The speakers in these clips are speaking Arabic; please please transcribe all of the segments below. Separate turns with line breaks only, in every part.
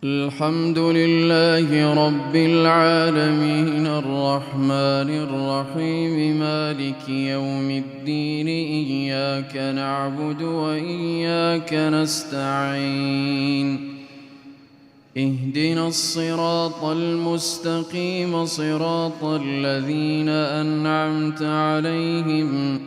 الحمد لله رب العالمين الرحمن الرحيم مالك يوم الدين إياك نعبد وإياك نستعين اهدنا الصراط المستقيم صراط الذين أنعمت عليهم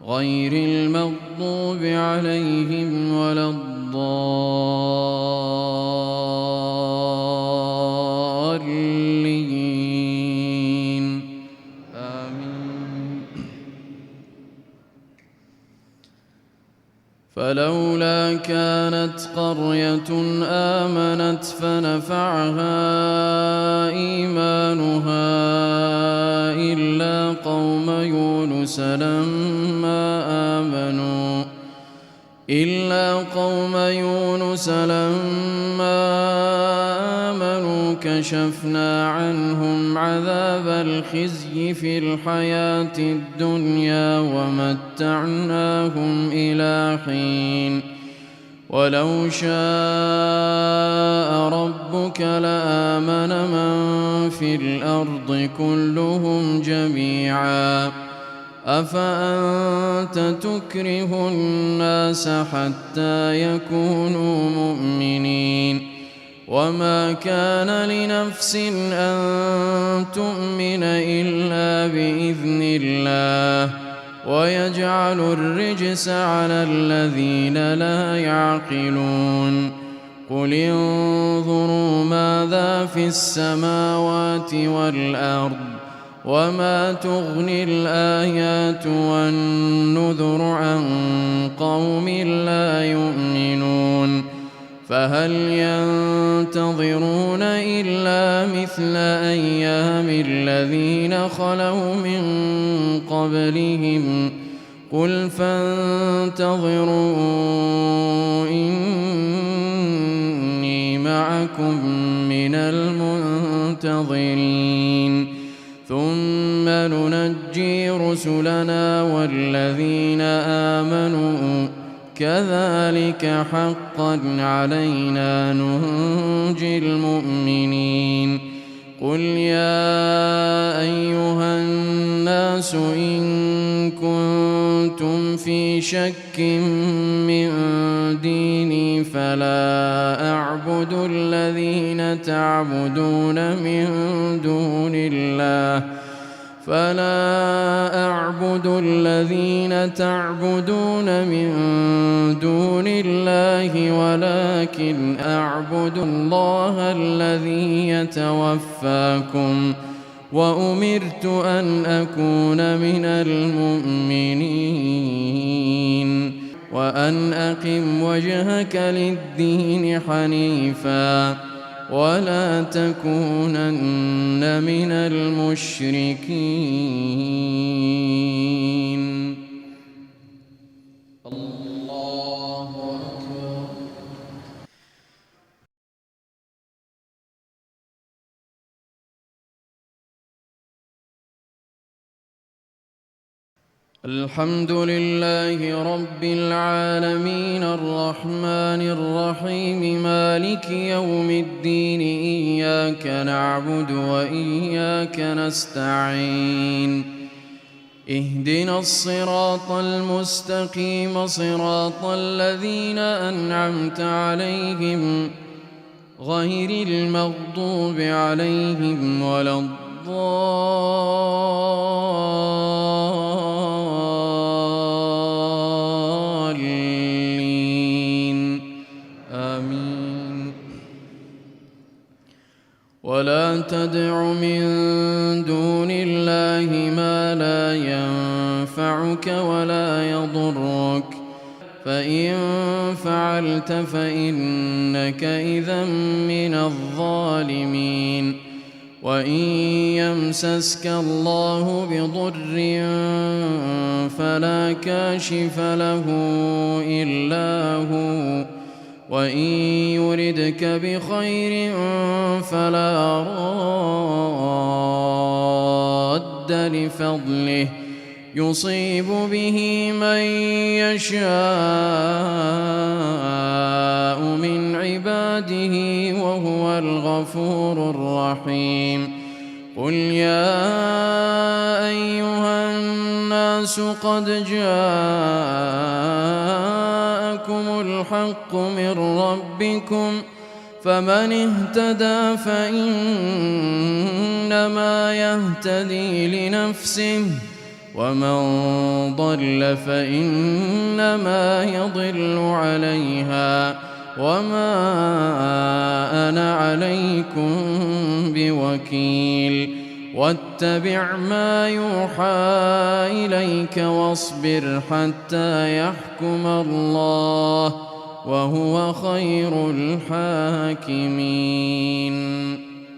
غير المغضوب عليهم ولا الضالين آمين. فلولا كانت قرية آمنت فنفعها إيمانها إلا قوم يونس لما آمنوا كشفنا عنهم عذاب الخزي في الحياة الدنيا ومتعناهم إلى حين ولو شاء ربك لآمن من في الأرض كلهم جميعا أفأنت تكره الناس حتى يكونوا مؤمنين وما كان لنفس أن تؤمن إلا بإذن الله ويجعل الرجس على الذين لا يعقلون قل انظروا ماذا في السماوات والأرض وما تغني الآيات والنذر عن قوم لا يؤمنون فهل ينتظرون إلا مثل أيام الذين خلوا من قبلهم قل فانتظروا إني معكم من المنتظرين ثم ننجي رسلنا والذين آمنوا كذلك حقا علينا ننجي المؤمنين قل يا أيها الناس إن كنتم في شك من ديني فلا أعبد الذين تعبدون من دون الله ولكن أعبد الله الذي يتوفاكم وأمرت أن أكون من المؤمنين وأن أقم وجهك للدين حنيفا ولا تكونن من المشركين. الله أكبر. الحمد لله رب العالمين الرحمن الرحيم مالك يوم الدين إياك نعبد وإياك نستعين اهدنا الصراط المستقيم صراط الذين أنعمت عليهم غير المغضوب عليهم ولا الضالين آمين. ولا تدع من دون الله ما لا ينفعك ولا يضرك فإن فعلت فإنك إذا من الظالمين وإن يمسسك الله بضر فلا كاشف له إلا هو وإن يردك بخير فلا راد لفضله يصيب به من يشاء من عباده عباده وهو الغفور الرحيم قل يا أيها الناس قد جاءكم الحق من ربكم فمن اهتدى فإنما يهتدي لنفسه ومن ضل فإنما يضل عليها وما أنا عليكم بوكيل واتبع ما يوحى إليك واصبر حتى يحكم الله وهو خير الحاكمين.